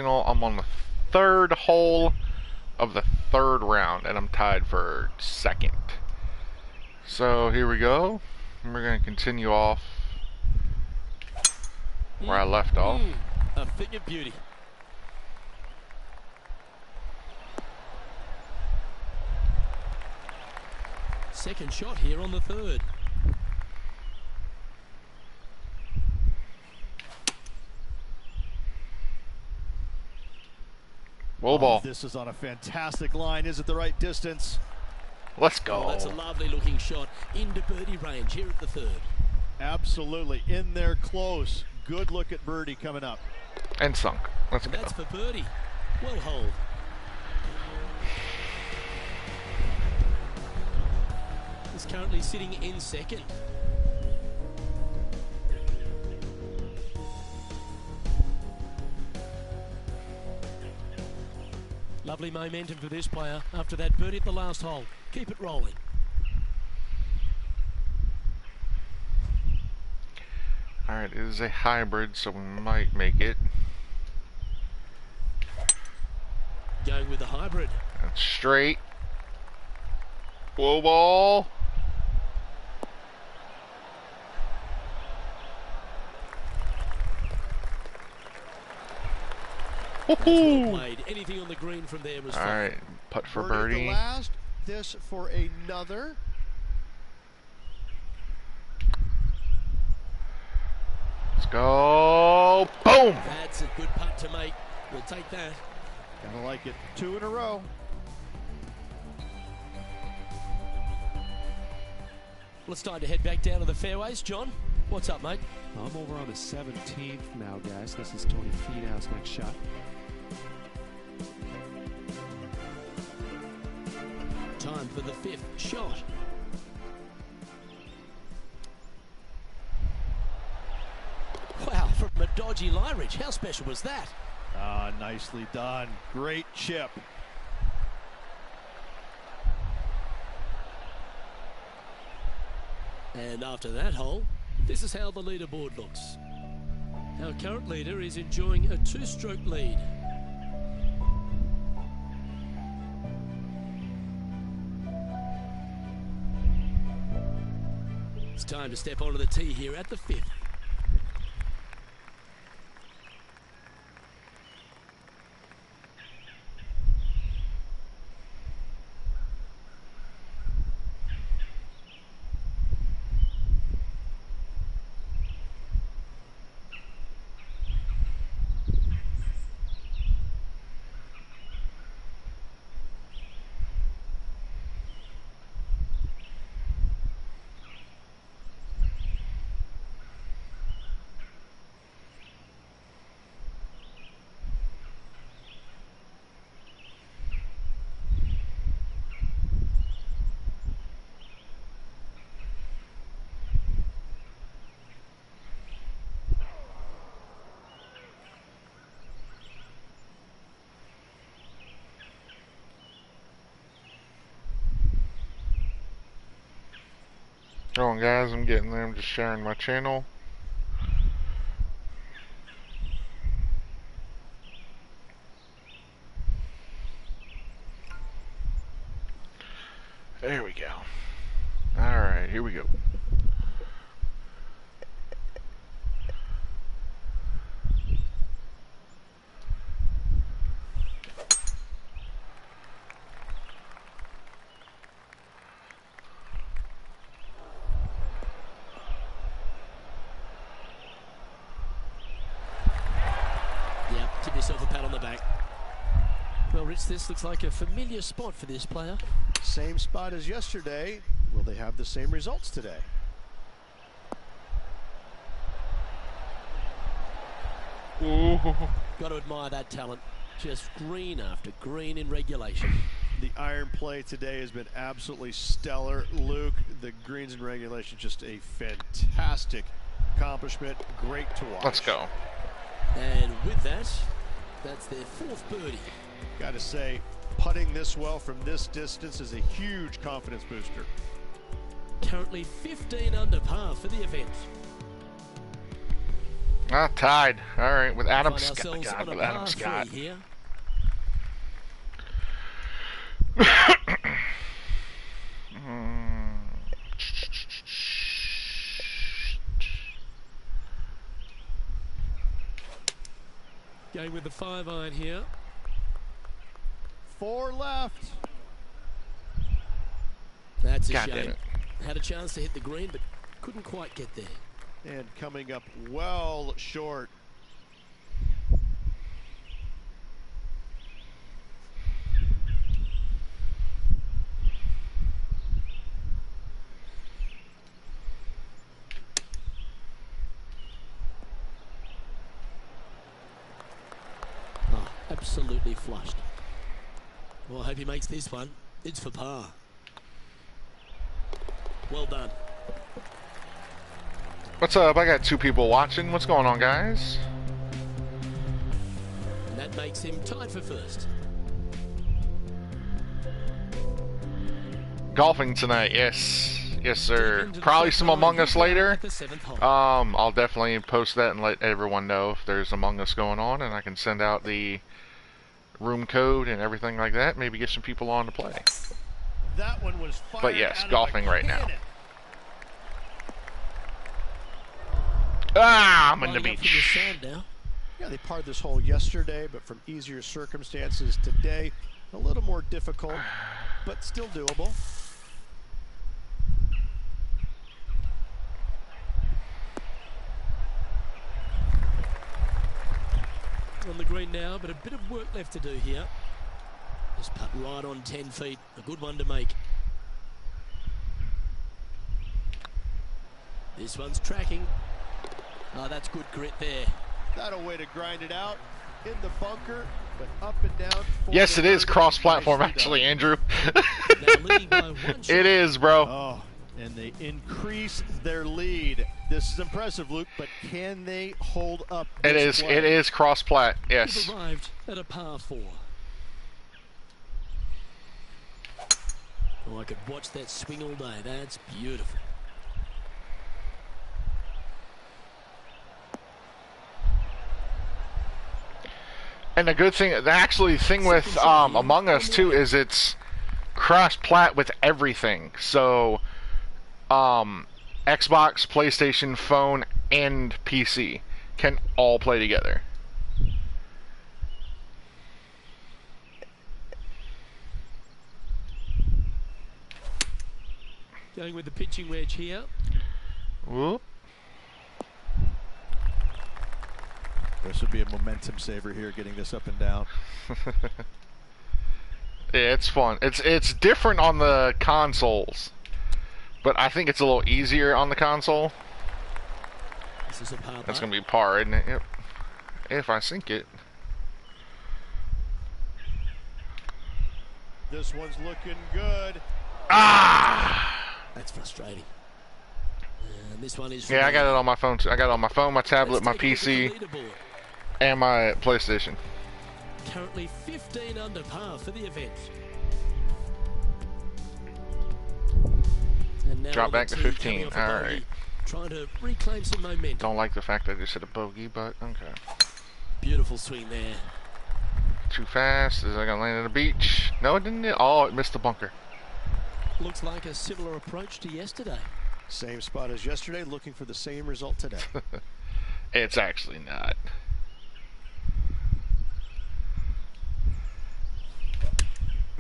I'm on the third hole of the third round, and I'm tied for second. So here we go. We're going to continue off where I left off. A thing of beauty. Second shot here on the third. Whoa ball. This is on a fantastic line. Is it the right distance? Let's go. Oh, that's a lovely looking shot into birdie range here at the third. Absolutely. In there close. Good look at birdie coming up. And sunk. Let's And go. that's for birdie. Well holed. He's currently sitting in second. Lovely momentum for this player after that birdie at the last hole. Keep it rolling. Alright, it is a hybrid, so we might make it. Going with the hybrid. That's straight. Whoa ball. Well played. Anything on the green from there was fine. Alright, putt for Birdie birdie. the last. This for another. Let's go. Boom. That's a good putt to make. We'll take that. Gotta like it. 2 in a row. Well, it's time to head back down to the fairways. John, what's up, mate? I'm over on the 17th now, guys. This is Tony Finau's next shot. Time for the fifth shot. Wow, from a dodgy lie ridge. How special was that? Ah, nicely done. Great chip. And after that hole, this is how the leaderboard looks. Our current leader is enjoying a 2-stroke lead. It's time to step onto the tee here at the fifth. Hold on, guys, I'm getting there. I'm just sharing my channel. There we go. Alright, here we go. Yep, give yourself a pat on the back. Well, Rich, this looks like a familiar spot for this player. Same spot as yesterday. Will they have the same results today? Ooh. Got to admire that talent. Just green after green in regulation. The iron play today has been absolutely stellar. Luke, the greens in regulation, just a fantastic accomplishment. Great to watch. Let's go. And with that, that's their fourth birdie. Got to say, putting this well from this distance is a huge confidence booster. Currently 15 under par for the event. Ah, tied. All right, with Adam Find Scott. ourselves God, on a with Adam par Scott. 3 here. Going with the 5-iron here. 4 left. That's a God damn shame. it. Had a chance to hit the green, but couldn't quite get there. And coming up well short. Oh, absolutely flushed. Well, I hope he makes this one. It's for par. Well done. What's up? I got 2 people watching. What's going on, guys? And that makes him tied for first. Golfing tonight, yes. Yes, sir. Probably some Among Us later. The 7th hole. I'll definitely post that and let everyone know if there's Among Us going on, and I can send out the room code and everything like that. Maybe get some people on to play. That one was fired But yes, out of golfing a right now. cannon. Ah, I'm in the Lining up from beach. sand now. Yeah, they parred this hole yesterday, but from easier circumstances today, a little more difficult, but still doable. On the green now, but a bit of work left to do here. Just putt right on 10 feet. A good one to make. This one's tracking. Oh, that's good grit there. That a way to grind it out in the bunker, but up and down. Yes, it is forward. cross-platform, Nicely actually, done. Andrew. Now leading by 1 shot. It is, bro. Oh, and they increase their lead. This is impressive, Luke, but can they hold up It this is. play? It is cross-plat. Yes. We've arrived at a par 4. Oh, I could watch that swing all day. That's beautiful. And the good thing, the actually thing with Among Us too is it's cross-plat with everything. So, Xbox, PlayStation, phone, and PC can all play together. Going with the pitching wedge here. Whoop. This would be a momentum saver here, getting this up and down. Yeah, it's fun. It's different on the consoles, but I think it's a little easier on the console. This is a par That's putt. gonna be par, isn't it? Yep. If I sink it. This one's looking good. Ah! That's frustrating. And this one is. Yeah, I got it on my phone too. I got it on my phone, my tablet, my PC, and my PlayStation. Currently 15 under par for the event. And now Drop the back to tee 15. coming off a All bogey, right. Trying to reclaim some momentum. Don't like the fact that I just hit a bogey, but okay. Beautiful swing there. Too fast. Is it gonna land on the beach? No, it didn't. Oh, it missed the bunker. Looks like a similar approach to yesterday. Same spot as yesterday, looking for the same result today. It's actually not.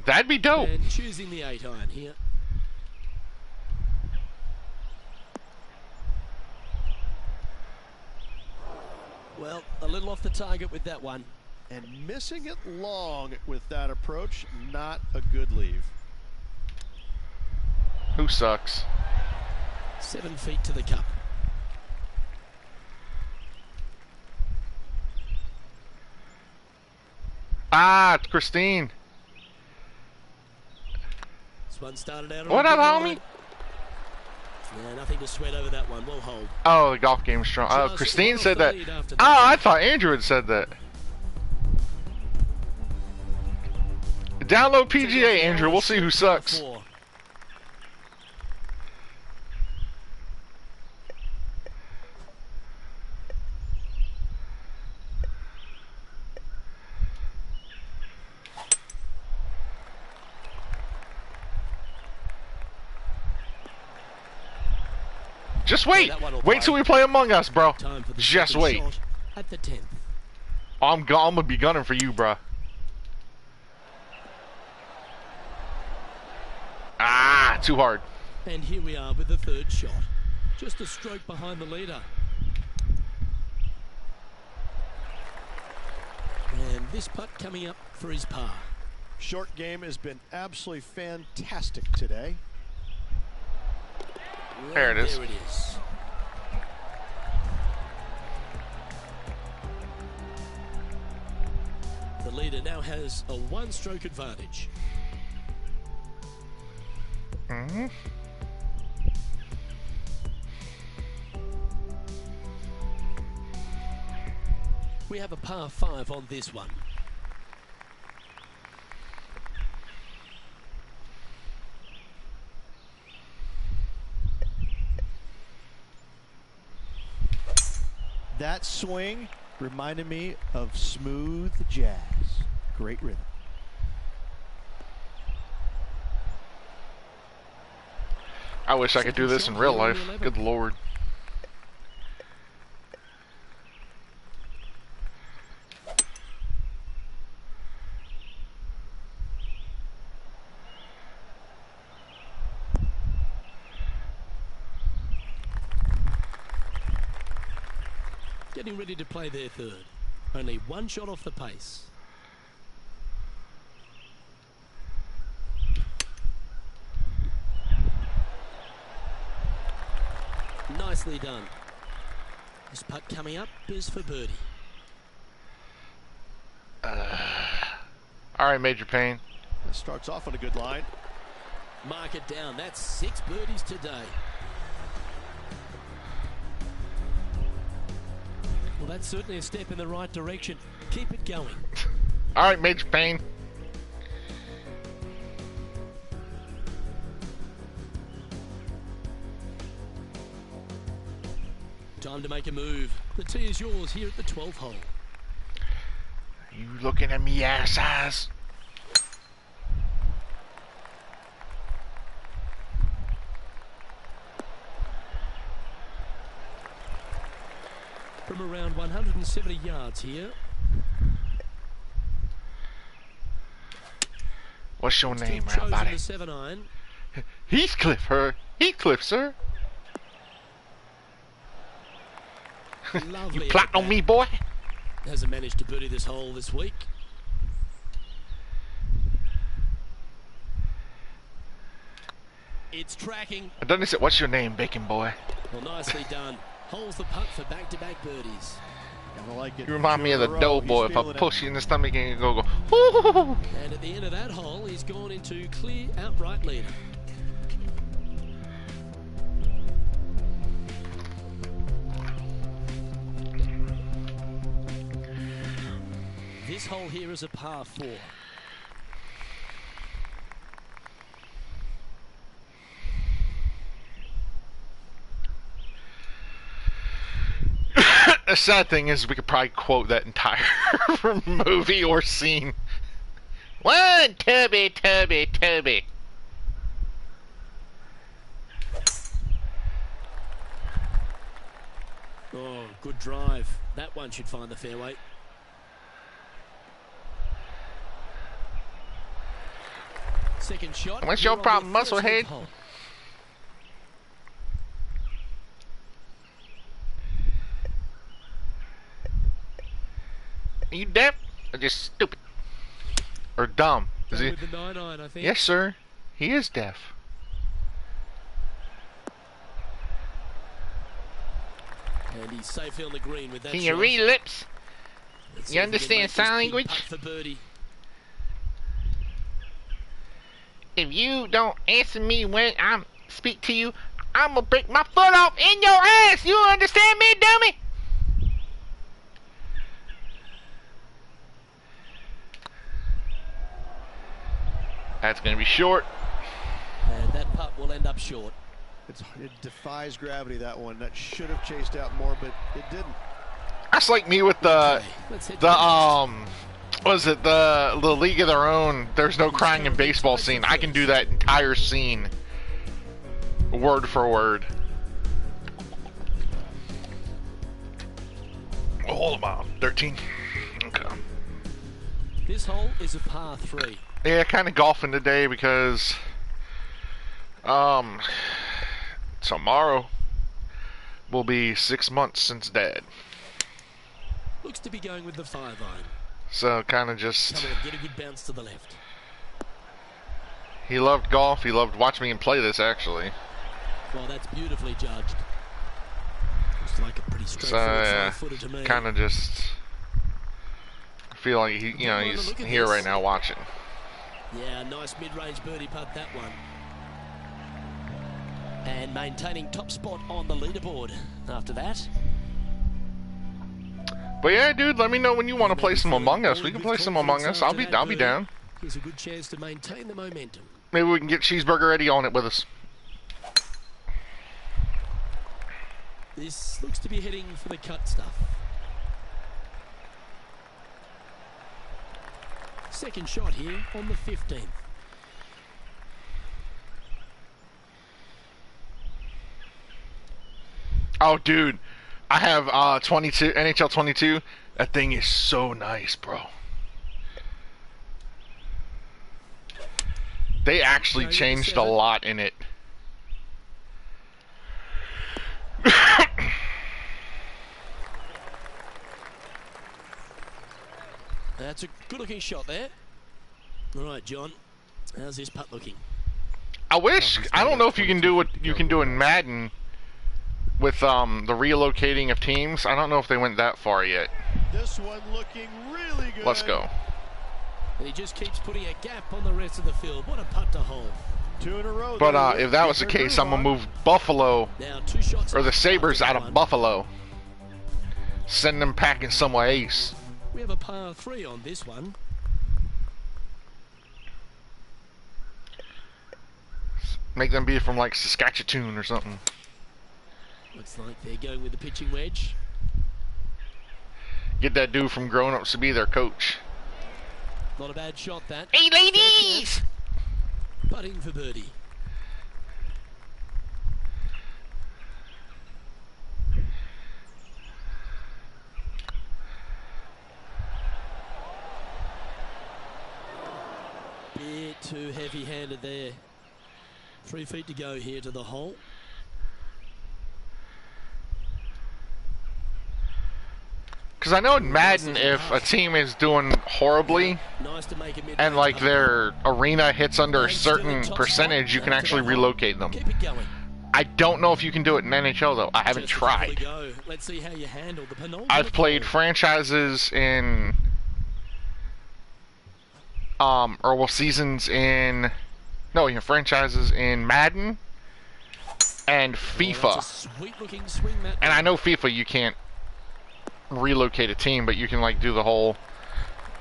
That'd be dope. And choosing the 8-iron here. Well, a little off the target with that one. And missing it long with that approach, not a good leave. Who sucks? 7 feet to the cup. Ah, it's Christine. This one started out on What a up, good homie? line. Yeah, nothing to sweat over that one. We'll hold. Oh, the golf game's strong. Oh, Just Christine well said off the that. lead after Oh, that. I thought Andrew had said that. Download PGA, Andrew. We'll see who sucks. 4. Just wait. that one will Wait till we play Among Us, bro. Time for the Just second wait. shot at the 10th. I'm gonna be gunning for you, bro. Ah, too hard. And here we are with the third shot. Just a stroke behind the leader. And this putt coming up for his par. Short game has been absolutely fantastic today. There it is. There it is. The leader now has a one-stroke advantage. Mm-hmm. We have a par 5 on this one. That swing reminded me of smooth jazz. Great rhythm. I wish I could do this in real life. Good lord. Getting ready to play their third. Only one shot off the pace. Nicely done. This putt coming up is for birdie. Alright, Major Payne. It starts off on a good line. Mark it down. That's 6 birdies today. Well, that's certainly a step in the right direction. Keep it going. Alright, Major Payne. Time to make a move. The tee is yours here at the 12th hole. You looking at me ass eyes? From around 170 yards here. What's your name, Still round chosen body? the 7-iron. Heathcliff, her. Heathcliff, sir. Lovely. You plotting on me, boy? Hasn't managed to birdie this hole this week. It's tracking. I done this. What's your name, bacon boy? Well, nicely done. Holds the putt for back-to-back birdies. Gotta like it. You remind me of the Joe Burrow, doughboy. he's If I feeling it. push you in the stomach and you go, ooh. And at the end of that hole, he's gone into clear outright leader. This hole here is a par 4. The sad thing is we could probably quote that entire movie or scene. One, Tubby, Tubby, Tubby. Oh, good drive. That one should find the fairway. Second shot. What's your We're on problem, the 13th musclehead? hole. Are you deaf or just stupid? Or dumb? Is Go he? with the 9-iron, I think. Yes, sir. He is deaf. And he's safely on the green with that Can you shot. read lips? Let's see You if he can understand make this sign big language? putt for birdie. If you don't answer me when I speak to you, I'm gonna break my foot off in your ass. You understand me, dummy? That's gonna be short. And that putt will end up short. It defies gravity, that one. That should have chased out more, but it didn't. That's like me with the Okay, let's head to next. was it the League of Their Own? There's no crying in baseball scene. I can do that entire scene, word for word. Hold on, 13. Okay. This hole is a par 3. Yeah, kind of golfing today because tomorrow will be 6 months since Dad. Looks to be going with the 5-iron. So kind of just, Come on, get a good bounce to the left. he loved golf. He loved watching me play this actually. Well, that's beautifully judged. Looks like a pretty So straightforward yeah, footer to me. kind of just feel like he, you know, he's here right now watching. Yeah, nice mid-range birdie putt, that one. And maintaining top spot on the leaderboard after that. But yeah, dude, let me know when you want to play some Among Us. We can play some Among Us. I'll be down. Here's a good chance to maintain the momentum. Maybe we can get Cheeseburger Eddie on it with us. This looks to be heading for the cut stuff. Second shot here on the 15th. Oh, dude, I have 22 NHL 22. That thing is so nice, bro. They actually changed a lot in it. That's a good-looking shot there. All right, John. How's this putt looking? I wish. I don't know if you can do what you can do in Madden with the relocating of teams. I don't know if they went that far yet. This one looking really good. Let's go. And he just keeps putting a gap on the rest of the field. What a putt to hold. 2 in a row. But if that was the case, I'm gonna move Buffalo Now 2 shots or the after Sabres out of one. Buffalo. Send them packing somewhere ace. We have a par 3 on this one. Make them be from like Saskatchewan or something. Looks like they're going with the pitching wedge. Get that dude from Grown Ups to be their coach. Not a bad shot, that. Hey, ladies! Putting for birdie. Bit too heavy-handed there. 3 feet to go here to the hole. Because I know in Madden, if a team is doing horribly Nice to make a mid and like their arena hits under a certain percentage, you can actually relocate them. Keep it going. I don't know if you can do it in NHL though. I haven't Just a couple to tried. go. Let's see how you handle the penultimate I've played hole. franchises in or well, seasons in franchises in Madden and Oh, FIFA. that's a sweet-looking swing, that And I one. know FIFA you can't relocate a team, but you can like do the whole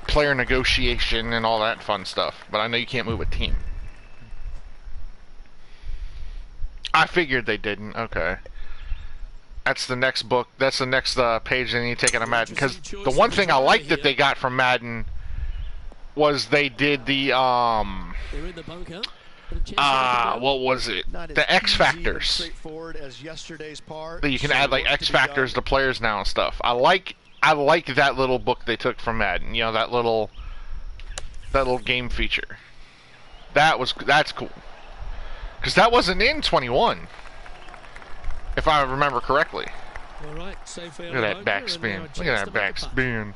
player negotiation and all that fun stuff. But I know you can't move a team. I figured they didn't. Okay. That's the next book. That's the next page they need to take out of Madden. Because the one thing I liked that they got from Madden was they did the They're in the bunker. Got a chance to make it what was it? Not as The X easy and factors. straightforward as yesterday's par. That you can So add like work X to be factors done. to players now and stuff. I like that little book they took from Madden. You know, that little game feature. That's cool. Because that wasn't in 21, if I remember correctly. All right, safe out Look at of that bunker, and now a backspin. Look chance at to that make a putt. backspin.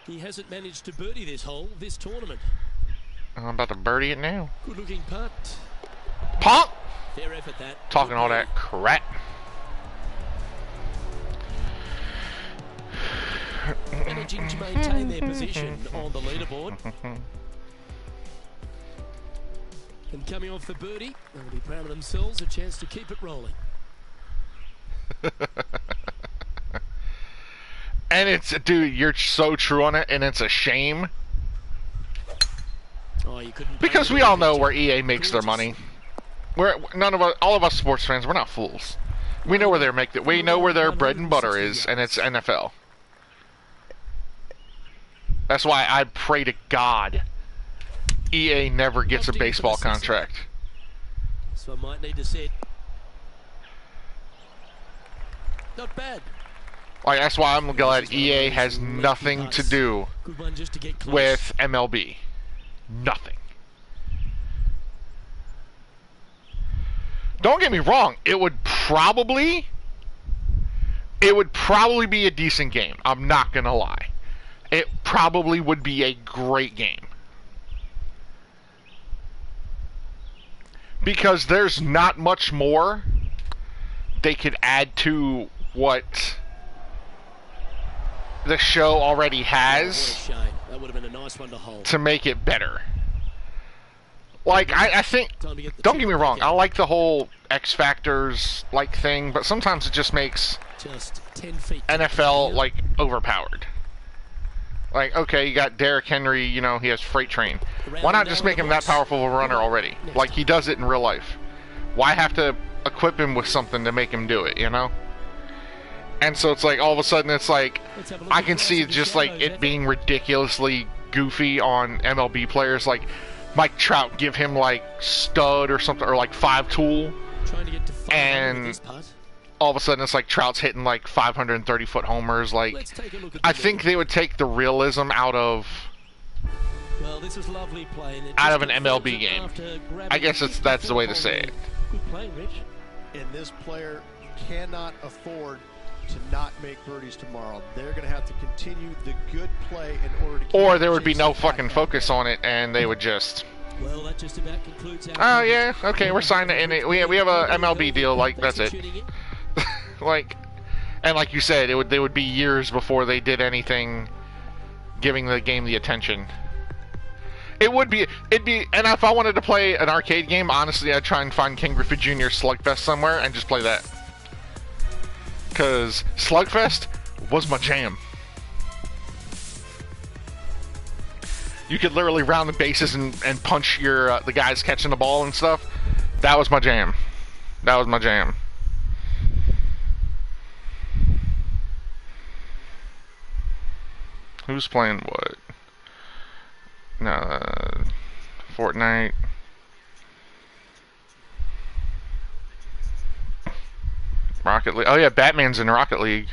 He hasn't managed to birdie this hole, this tournament. I'm about to birdie it now. Good looking putt. Punk! Fair effort that. Talking all that crap. Managing to maintain their position on the leaderboard. And coming off the birdie, they'll be proud of themselves, a chance to keep it rolling. And it's, dude, you're so true on it, and it's a shame. Oh, you couldn't. Because paint we it all a know picture. where EA makes their Gorgeous. money. All of us sports fans, we're not fools. We know where we know where their bread and butter is, and it's NFL. That's why I pray to God EA never gets a baseball contract. So I might need to set. Not bad. Like, that's why I'm glad EA has nothing to do Good one just to get close. with MLB. Nothing. Don't get me wrong, it would probably be a decent game. I'm not gonna lie. It probably would be a great game. Because there's not much more they could add to what the show already has What a shame. That would have been a nice one to hold. to make it better. Like, I think, Time to get the don't get me tip wrong, back I in. like the whole X Factors like thing, but sometimes it just makes Just 10 feet. NFL like overpowered. Like, okay, you got Derrick Henry, you know, he has freight train. Why not just make him that powerful of a runner already? Like he does it in real life. Why have to equip him with something to make him do it, you know? And so it's like all of a sudden it's like Let's have a look I at can the see rest of the just like shadows, it Evan. being ridiculously goofy on MLB players, like Mike Trout give him like stud or something, or like 5-tool. Trying to get to 500 and- with this putt. All of a sudden it's like Trout's hitting like 530-foot homers. Like, Let's take a look at I the think lead. they would take the realism out of Well, this is lovely play. And it out just of an confirms MLB it game. after grabbing I guess that's the way to say it. Good playing, Rich. And this player cannot afford to not make birdies tomorrow. They're going to have to continue the good play in order to keep Or there would be chasing no back fucking that focus ball. on it, and they would just, Well, that just about concludes our oh yeah, okay, we're signing it. And we have a MLB deal. Like that's it. Tuning in. Like, and like you said, they would be years before they did anything, giving the game the attention. It'd be, and if I wanted to play an arcade game, honestly, I'd try and find King Griffey Jr. Slugfest somewhere and just play that. Cause Slugfest was my jam. You could literally round the bases and punch your the guys catching the ball and stuff. That was my jam. That was my jam. Who's playing what? No, Fortnite. Rocket League. Oh yeah, Batman's in Rocket League.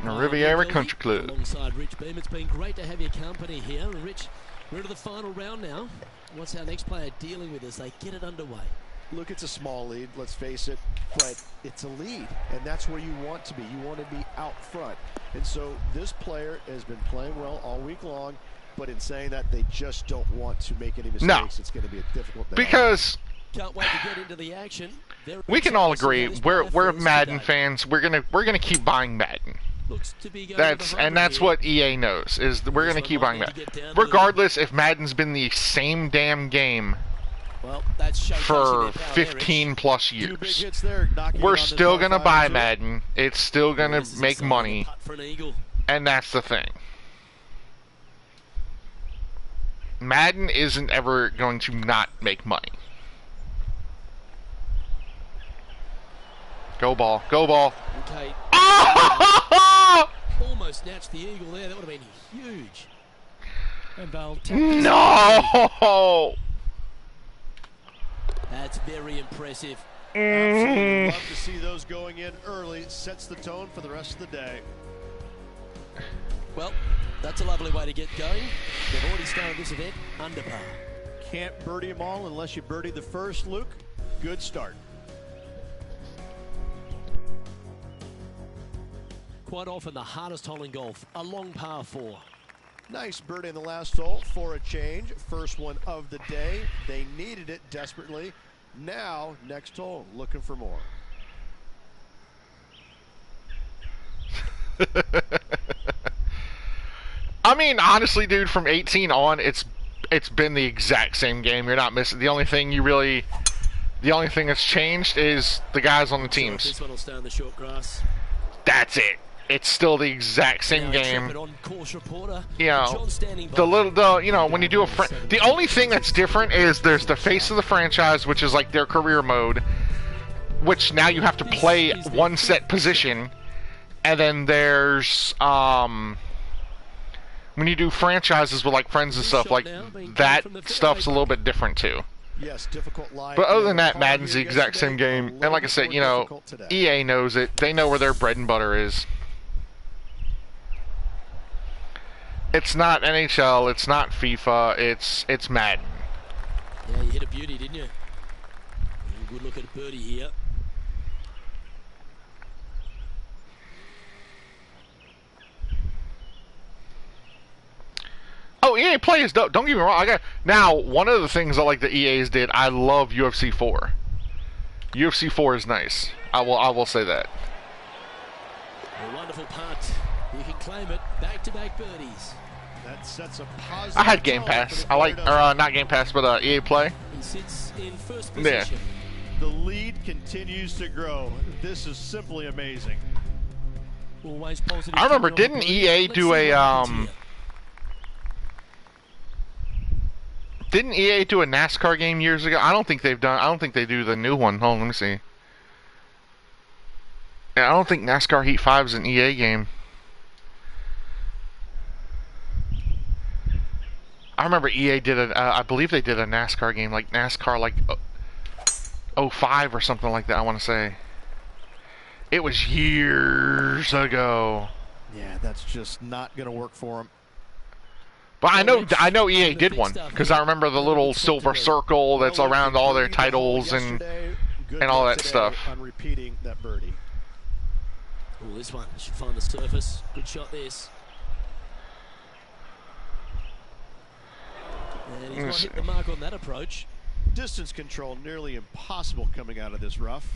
Riviera Country Club. Alongside Rich Beam, it's been great to have your company here. And Rich, we're into the final round now. What's our next player dealing with as they get it underway? Look, it's a small lead, let's face it, but it's a lead, and that's where you want to be. You want to be out front. And so this player has been playing well all week long, but in saying that, they just don't want to make any mistakes. No. It's going to be a difficult day. Because Can't wait to get into the action. Very we can all excited to see agree how this we're player fares Madden today. fans. We're gonna keep buying Madden. Looks to be going That's with the and that's here. what EA knows is that we're This gonna one keep might buying need to Madden, get down to the- regardless if Madden's been the same damn game Well, that's showcasing for their power there, Rich. 15 plus Two big years. hits there, knocking it We're on the still par gonna five buy too. Madden. It's still gonna This is make exciting. money, Putt for an eagle. and that's the thing. Madden isn't ever going to not make money. Go ball, go ball. Okay, Oh! almost snatched the eagle there. That would have been huge. And they'll tap this No! That's very impressive. Absolutely love to see those going in early. Sets the tone for the rest of the day. Well, that's a lovely way to get going. They've already started this event under par. Can't birdie them all unless you birdie the first, Luke. Good start. Quite often the hardest hole in golf, a long par 4. Nice birdie in the last hole for a change. First one of the day. They needed it desperately. Now, next hole, looking for more. I mean, honestly, dude, from 18 on, it's been the exact same game. You're not missing. The only thing that's changed is the guys on the teams. This one will stay on the short grass. That's it. It's still the exact same Now game. intrepid on course reporter. You know, John standing by. when you do the only thing that's different is there's the face of the franchise, which is like their career mode, which now you have to play one set position, and then there's when you do franchises with like friends and stuff, like that stuff's a little bit different too. Yes, difficult life. But other than that, Madden's the exact same game. And like I said, you know, EA knows it. They know where their bread and butter is. It's not NHL, it's not FIFA, it's Madden. Yeah, you hit a beauty, didn't you? Good look at birdie here. Oh, EA Play is dope. Don't get me wrong. Now, one of the things I like that EA's did, I love UFC 4. UFC 4 is nice. I will say that. A wonderful putt. You can claim it. Back-to-back birdies. That sets a positive. I had Game Pass. I like, or not Game Pass, but EA Play. He sits in first position. Yeah. The lead continues to grow. This is simply amazing. Always positive. I remember, didn't EA do a Didn't EA do a NASCAR game years ago? I don't think they do the new one. Hold on, let me see. Yeah, I don't think NASCAR Heat 5 is an EA game. I remember EA did I believe they did a NASCAR game, like NASCAR, like 05 or something like that, I want to say. It was years ago. Yeah, that's just not going to work for them. But I know EA did one, because I remember the little silver circle that's around all their titles and all that stuff. On repeating that birdie. Oh, this one should find the surface. Good shot, this. And he's not hit the mark on that approach. Distance control nearly impossible coming out of this rough.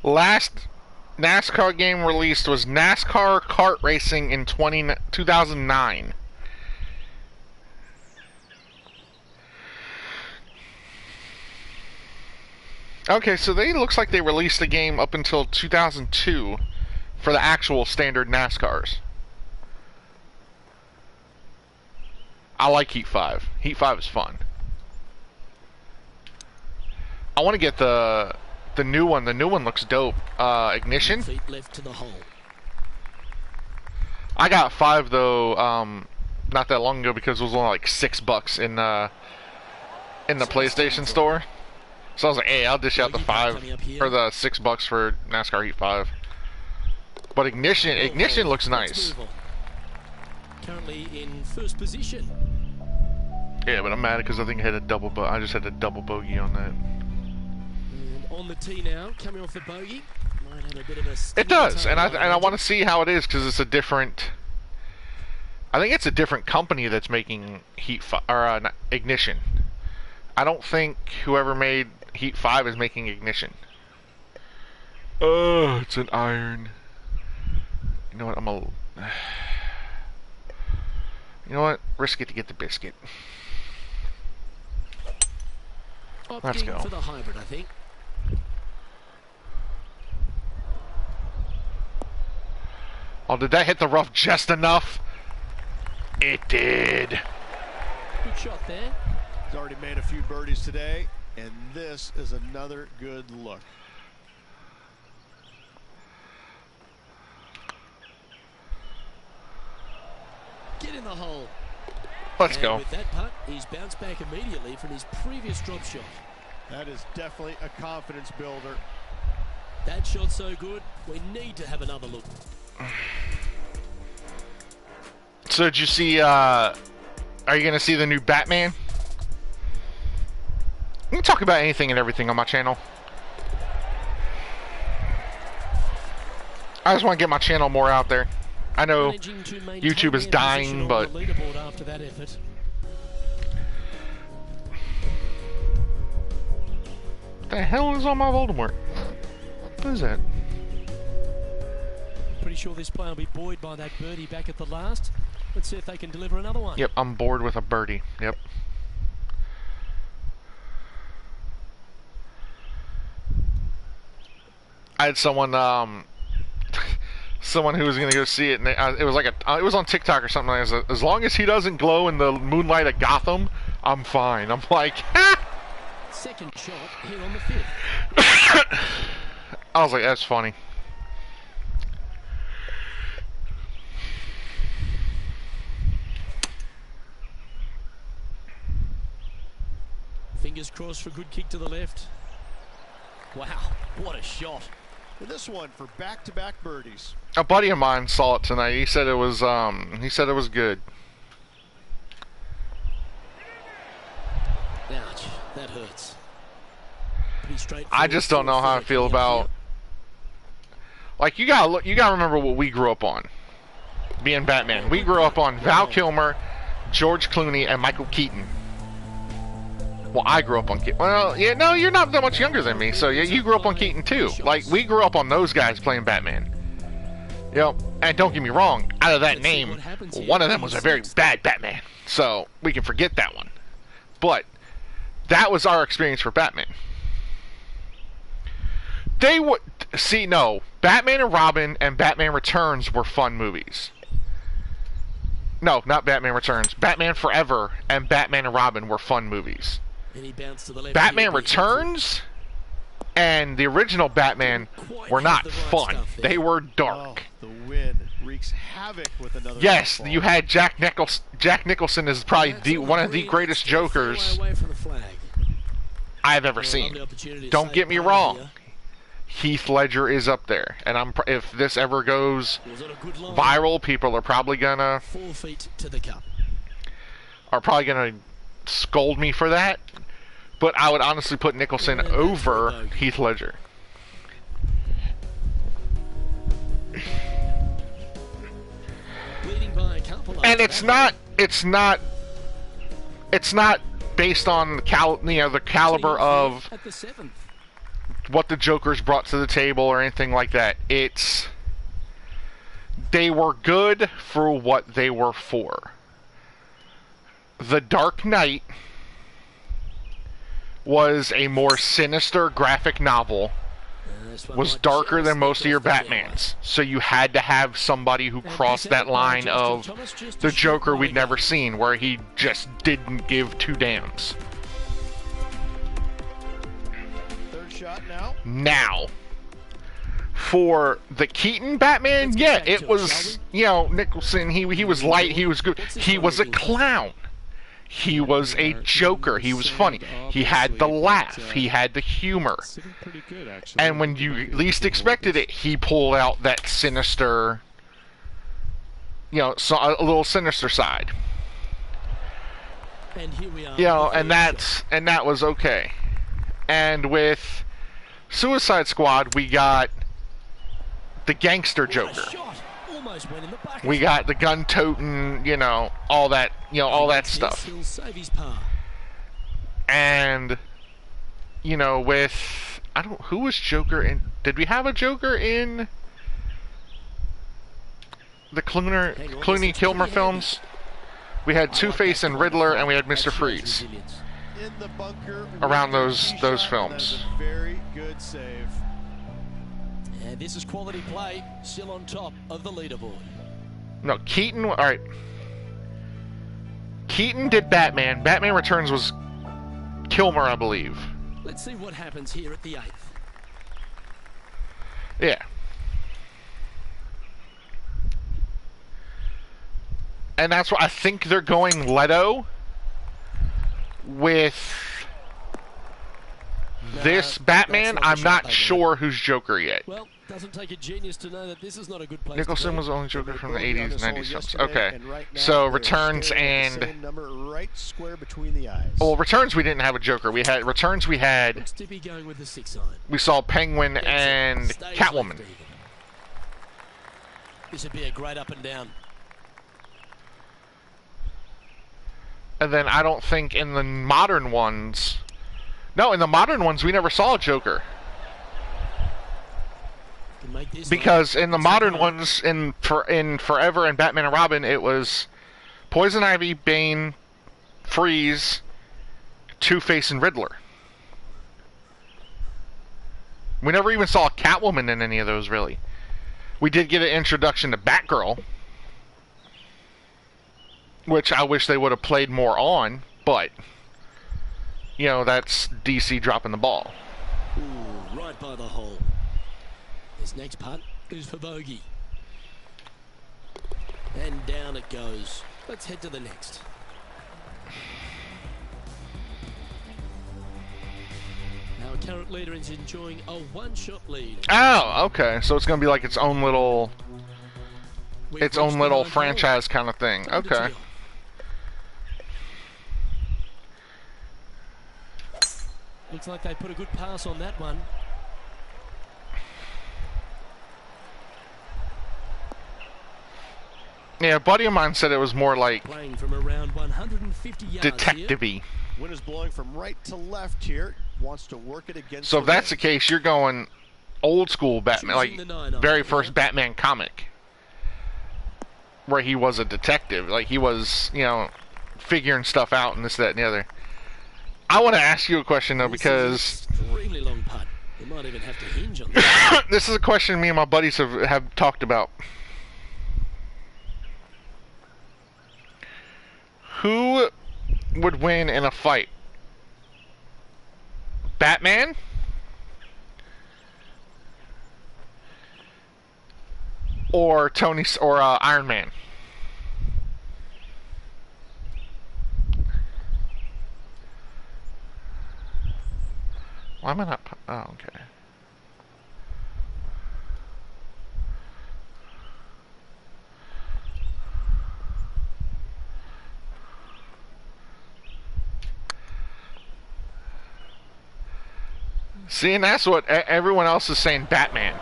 Last NASCAR game released was NASCAR Kart Racing in 2009. Okay, so looks like they released the game up until 2002 for the actual standard NASCARs. I like Heat 5. Heat 5 is fun. I want to get the new one. The new one looks dope. Ignition. Feet left to the hole. I got 5 though, not that long ago, because it was only like $6 in the PlayStation store. So I was like, hey, I'll dish out the 5 or the $6 for NASCAR Heat 5. But Ignition looks nice. Currently in first position. Yeah, but I'm mad because I think I had a double. I just had a double bogey on that. And on the tee now, coming off the bogey. Might have a bit of a it does, and I want to see how it is, because it's a different. I think it's a different company that's making Ignition. I don't think whoever made Heat 5 is making Ignition. Oh, it's an iron. You know what? You know what? Risk it to get the biscuit. Let's go. For the hybrid, I think. Oh, did that hit the rough just enough? It did. Good shot there. He's already made a few birdies today, and this is another good look. Get in the hole. Let's and go. With that putt, he's bounced back immediately from his previous drop shot. That is definitely a confidence builder. That shot's so good, we need to have another look. So did you see, are you going to see the new Batman? We can talk about anything and everything on my channel. I just want to get my channel more out there. I know YouTube is dying, but after that effort. What the hell is on my Voldemort? What is that? Pretty sure this play will be buoyed by that birdie back at the last. Let's see if they can deliver another one. Yep, I'm bored with a birdie. Yep. I had someone someone who was gonna go see it, and it was like it was on TikTok or something. As long as he doesn't glow in the moonlight of Gotham, I'm fine. I'm like, ah! Second shot here on the fifth. I was like, that's funny. Fingers crossed for a good kick to the left. Wow, what a shot. And this one for back-to-back birdies. A buddy of mine saw it tonight. He said it was good. Ouch, that hurts. I just don't know how I feel about. Like, you gotta remember what we grew up on. Being Batman, we grew up on Val Kilmer, George Clooney, and Michael Keaton. Well, I grew up on Keaton. Well, yeah, no, you're not that much younger than me, so yeah, you grew up on Keaton too. Like, we grew up on those guys playing Batman. You know, and don't get me wrong, out of that name, one of them was a very bad Batman. So, we can forget that one. But, that was our experience for Batman. They would... See, no. Batman and Robin and Batman Returns were fun movies. No, not Batman Returns. Batman Forever and Batman and Robin were fun movies. And he bounced to the left. Batman Returns and the original Batman were not fun. They were dark. Oh, the wind wreaks havoc with another. Yes, football. you had Jack Nicholson. Jack Nicholson is probably one of the greatest Jokers I've ever seen. Don't get me wrong. Heath Ledger is up there, and if this ever goes viral, people are probably gonna 4 feet to the cup. Scold me for that. But I would honestly put Nicholson over Heath Ledger. And it's not based on the caliber of what the Jokers brought to the table or anything like that. They were good for what they were for. The Dark Knight was a more sinister graphic novel, was darker than most of your Batmans. So you had to have somebody who crossed that line of the Joker we'd never seen, where he just didn't give two damns. Third shot now. Now, for the Keaton Batman, yeah, it was, Nicholson, he was light, he was good. He was a clown. He was a Joker. He was funny. He had the laugh. He had the humor. And when you least expected it, he pulled out that sinister, a little sinister side. And here we are. And that was okay. And with Suicide Squad, we got the gangster Joker. We got the gun-toting, all that, all that stuff. And, with, who was Joker in? Did we have a Joker in the Clooney Kilmer films? We had Two-Face and Riddler, and we had Mr. Freeze In the bunker around those films. Very good save. And this is quality play, still on top of the leaderboard. No, Keaton, alright. Keaton did Batman. Batman Returns was Kilmer, I believe. Let's see what happens here at the 8th. Yeah. And that's why I think they're going Leto with this Batman. I'm not sure who's Joker yet. Well, doesn't take a genius to know that this is not a good place. Nicholson was the only Joker from the 80s and 90s films. Okay. So Returns and right square between the eyes. well, Returns we didn't have a Joker. We had Returns. We had Looks to be going with the 6 iron. we saw Penguin and Catwoman. This would be a great up and down. And then I don't think in the modern ones. No, in the modern ones we never saw a Joker. Because in the modern ones, in Forever and Batman and Robin, it was Poison Ivy, Bane, Freeze, Two-Face, and Riddler. We never even saw Catwoman in any of those, really. We did get an introduction to Batgirl, which I wish they would have played more on, but, you know, that's DC dropping the ball. Ooh, right by the hole. This next putt is for bogey. And down it goes. Let's head to the next. Our current leader is enjoying a one-shot lead. Oh, okay. So it's going to be like its own little franchise kind of thing. Okay. Looks like they put a good pass on that one. Yeah, a buddy of mine said it was more like Playing from around 150 yards detective-y. Wind is blowing from right to left here. Wants to work it against. So if that's the case, you're going old school Batman, like very first Batman comic, where he was a detective, like he was, you know, figuring stuff out and this, that, and the other. I want to ask you a question though, because extremely long putt. You might even have to hinge on that. this is a question me and my buddies have talked about. Who would win in a fight? Batman? Or Iron Man? Why am I not? Oh, okay. See, and that's what everyone else is saying, Batman.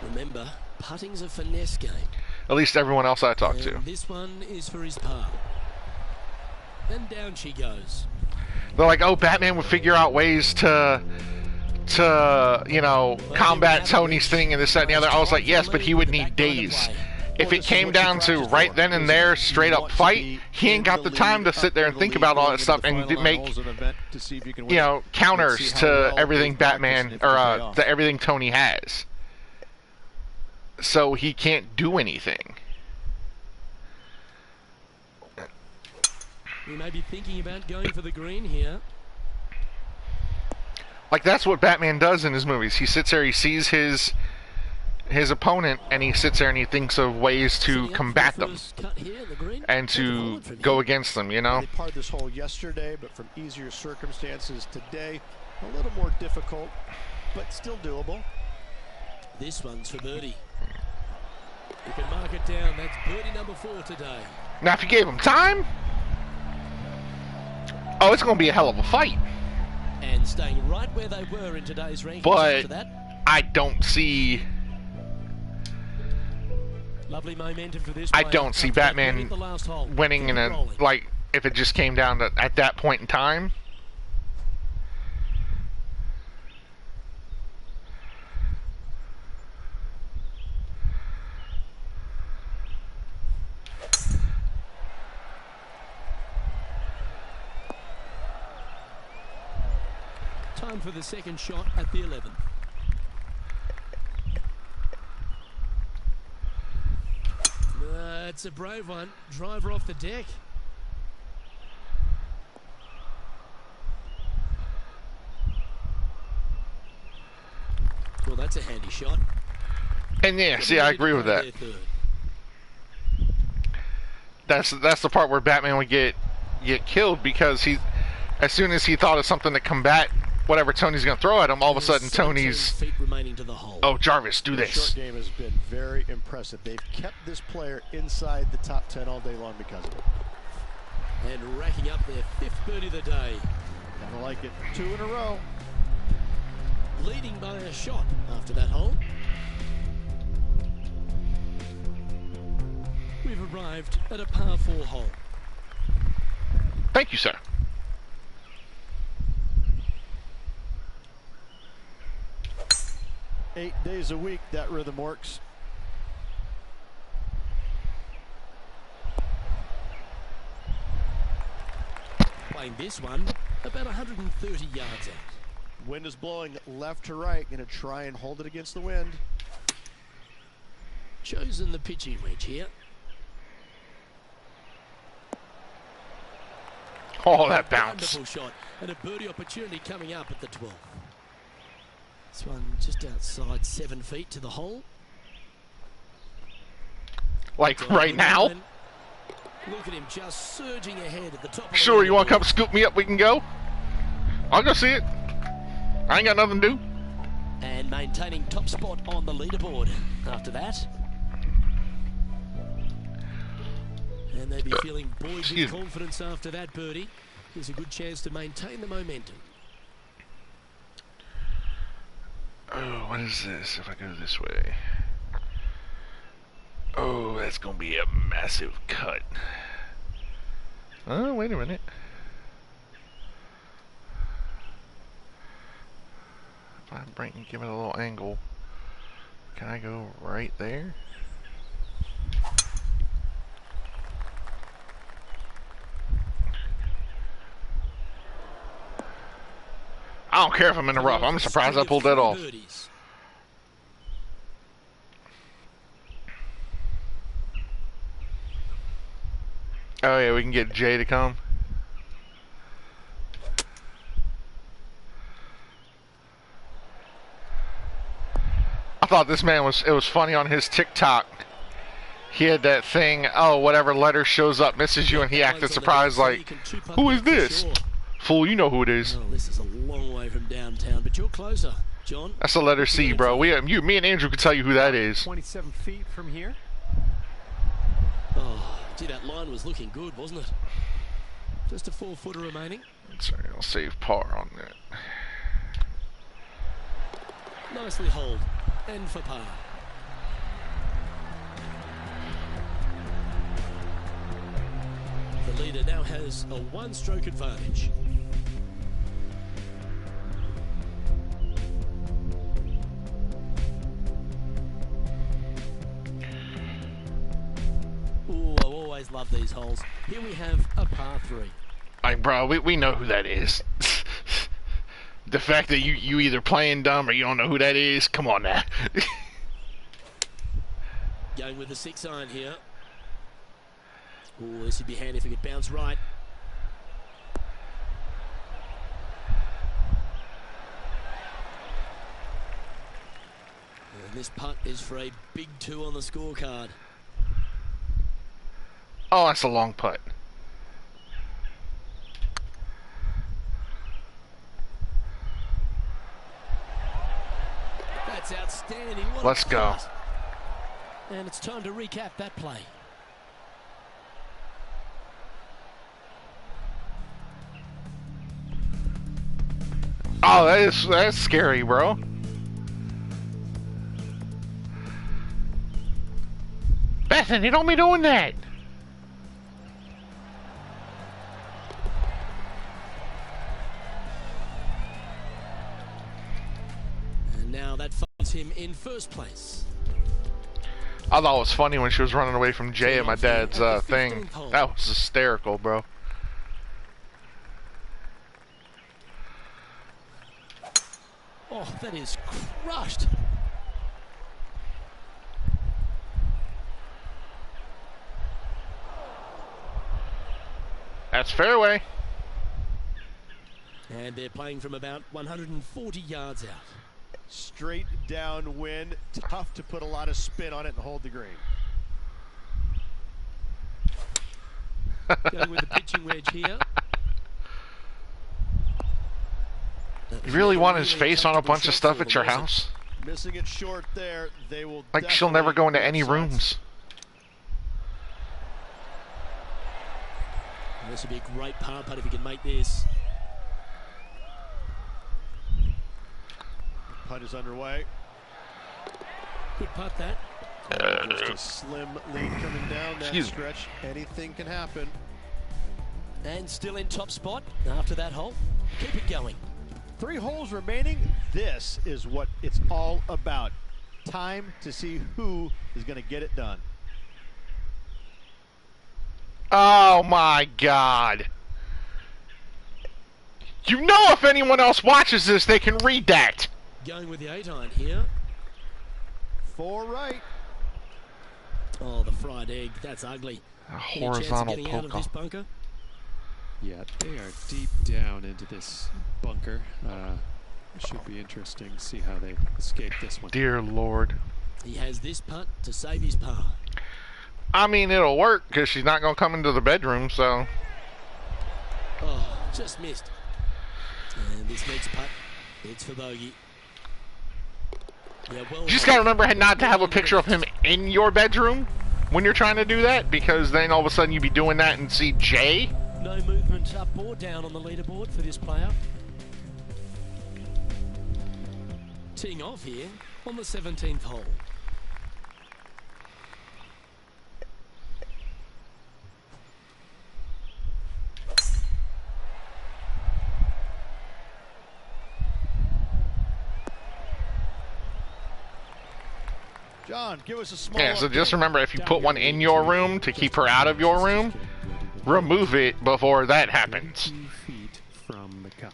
Remember, putting's a finesse game. At least everyone else I talked to. This one is for his par. And down she goes. They're like, oh, Batman would figure out ways to you know, combat Tony's thing and this, that, and the other. I was like, yes, but he would need days. If it came down to right then and there, straight up fight, he ain't got the time to sit there and think about all that stuff and make, you know, counters to everything Batman, or to everything Tony has. So he can't do anything. We may be thinking about going for the green here. Like, that's what Batman does in his movies. He sits there, he sees his opponent, and he sits there and he thinks of ways to combat them and to go against them, you know? They parred this hole yesterday, but from easier circumstances today, a little more difficult, but still doable. This one's for birdie. You can mark it down. That's birdie number 4 today. Now, if you gave him time, oh, it's going to be a hell of a fight. And staying right where they were in today's rankings. But after that, I don't see... lovely momentum for this I player. don't see Batman winning in a, like, if it just came down to at that point in time. Time for the second shot at the 11th. It's a brave one. Driver off the deck. Well, that's a handy shot. And yeah, see, I agree with that. That's the part where Batman would get killed, because he, as soon as he thought of something to combat whatever Tony's going to throw at him, all of a sudden Tony's, oh, Jarvis, do this. The short game has been very impressive. They've kept this player inside the top 10 all day long because of it. And racking up their 5th birdie of the day. Kind of like it. 2 in a row. Leading by a shot after that hole. We've arrived at a par 4 hole. Thank you, sir. Eight days a week, that rhythm works. Playing this one about 130 yards out. Wind is blowing left to right. Going to try and hold it against the wind. Chosen the pitching wedge here. Oh, that bounce. Wonderful shot. And a birdie opportunity coming up at the 12th. This one just outside 7 feet to the hole. Like right now? Look at him just surging ahead at the top of the Sure, you want to leaderboard. come scoop me up? We can go. I'll go see it. I ain't got nothing to do. And maintaining top spot on the leaderboard after that. And they'd be feeling buoyed with Excuse me. confidence after that birdie. There's a good chance to maintain the momentum. Oh, what is this if I go this way? Oh, that's going to be a massive cut. Oh, wait a minute. If I bring and give it a little angle, can I go right there? I don't care if I'm in the rough. I'm surprised I pulled that off. Birdies. Oh yeah, we can get Jay to come. I thought this man it was funny on his TikTok. He had that thing, oh, whatever letter shows up misses you, and he acted surprised like, who is this? Fool, you know who it is. Oh, this is a long way from downtown, but you're closer, John. That's the letter C, bro. Me and Andrew can tell you who that is. 27 feet from here. Oh, gee, that line was looking good, wasn't it? Just a 4-footer remaining. Sorry, I'll save par on that. Nicely holed. And for par. The leader now has a 1-stroke advantage. Ooh, I always love these holes. Here we have a par 3. Like, bro, we know who that is. The fact that you either playing dumb or you don't know who that is, come on now. Going with the 6-iron here. Ooh, this would be handy if it could bounce right. And this putt is for a big 2 on the scorecard. Oh, that's a long putt. That's outstanding. What a Let's go. putt. And it's time to recap that play. Oh, that's scary, bro. Bethany, don't be doing that. And now that finds him in first place. I thought it was funny when she was running away from Jay at my dad's thing. 15th hole. That was hysterical, bro. Oh, that is crushed. That's fairway. And they're playing from about 140 yards out. Straight downwind. Tough to put a lot of spin on it and hold the green. Going with the pitching wedge here. You really want his face on a bunch of stuff at your house? Missing it short there. They will. Like she'll never go into any rooms. And this would be a great par putt if he can make this. Putt is underway. Good putt that. Just a slim lead coming down that Excuse me. stretch. Anything can happen. And still in top spot after that hole. Keep it going. 3 holes remaining. This is what it's all about. Time to see who is going to get it done. Oh my God. You know if anyone else watches this, they can read that. Going with the 8-iron here. 4 right. Oh, the fried egg. That's ugly. A Any chance of horizontal getting out of poke. this bunker? Yeah, they are deep down into this bunker. Should be interesting to see how they escape this one. Dear Lord. He has this putt to save his par. I mean, it'll work because she's not going to come into the bedroom, so. Oh, just missed. And this next putt, it's for bogey. Yeah, well, You just got to remember not to have a picture of him in your bedroom when you're trying to do that, because then all of a sudden you'd be doing that and see Jay. no movement up or down on the leaderboard for this player. Teeing off here on the 17th hole. John, give us a small Yeah, so just update. remember, if you put one in your room to keep her out of your room, remove it before that happens. 2 feet from the cup.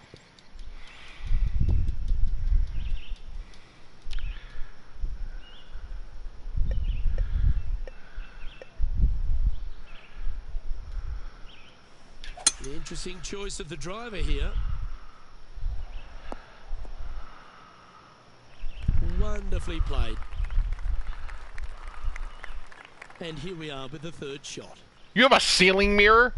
The interesting choice of the driver here. Wonderfully played. And here we are with the third shot. You have a ceiling mirror?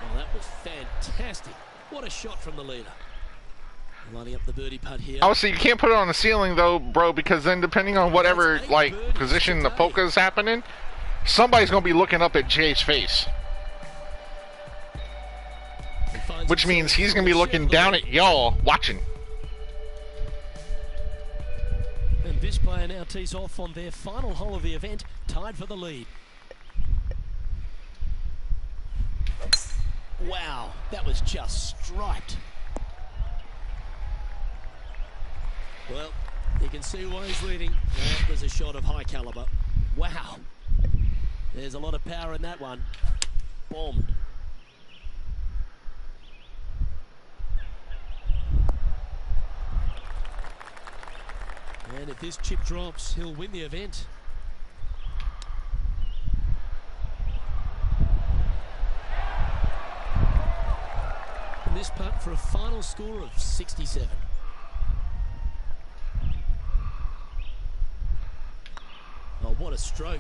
Oh, that was fantastic. What a shot from the leader. Lining up the birdie putt here. Obviously, you can't put it on the ceiling, though, bro, because then depending on whatever, That's 8 like, birdies position the today. polka's happening, somebody's going to be looking up at Jay's face. He finds Which means himself he's going to be looking down at y'all, watching. And this player now tees off on their final hole of the event, tied for the lead. Wow, that was just striped. Well, you can see why he's leading. That was a shot of high caliber. Wow. There's a lot of power in that one. Bombed. And if this chip drops, he'll win the event. And this putt for a final score of 67. Oh, what a stroke.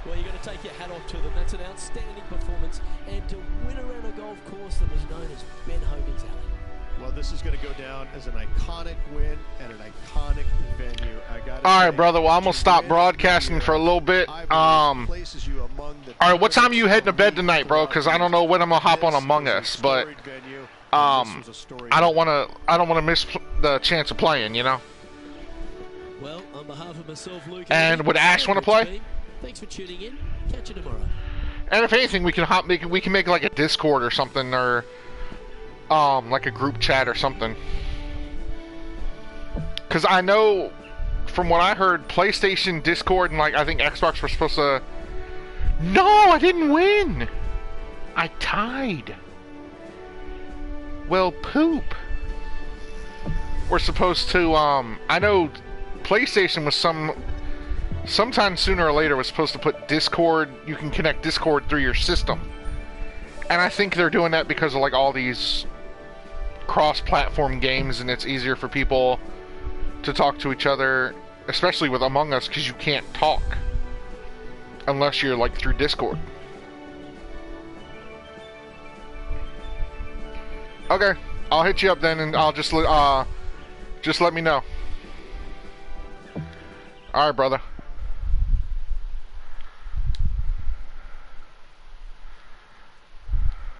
Well, you're going to take your hat off to them. That's an outstanding performance. And to win around a golf course that was known as Ben Hogan's Alley. Well, this is going to go down as an iconic win and an iconic venue. I got All right, brother. Well, I'm going to stop broadcasting for a little bit. All right, what time are you heading to bed tonight, bro? Because I don't know when I'm going to hop on Among Us, but I don't want to miss the chance of playing, you know? Well, on behalf of myself, Luke, And would Ash wanna play? Thanks for tuning in. Catch you tomorrow. And if anything, we can make like a Discord or something, or like a group chat or something. Because I know, from what I heard, PlayStation, Discord, and like I think Xbox were supposed to. No, I didn't win. I tied. Well, poop. We're supposed to. I know PlayStation was sometime sooner or later was supposed to put Discord. You can connect Discord through your system. And I think they're doing that because of like all these cross-platform games, and it's easier for people to talk to each other, especially with Among Us, because you can't talk unless you're like through Discord. Okay, I'll hit you up then, and I'll just let me know. All right, brother.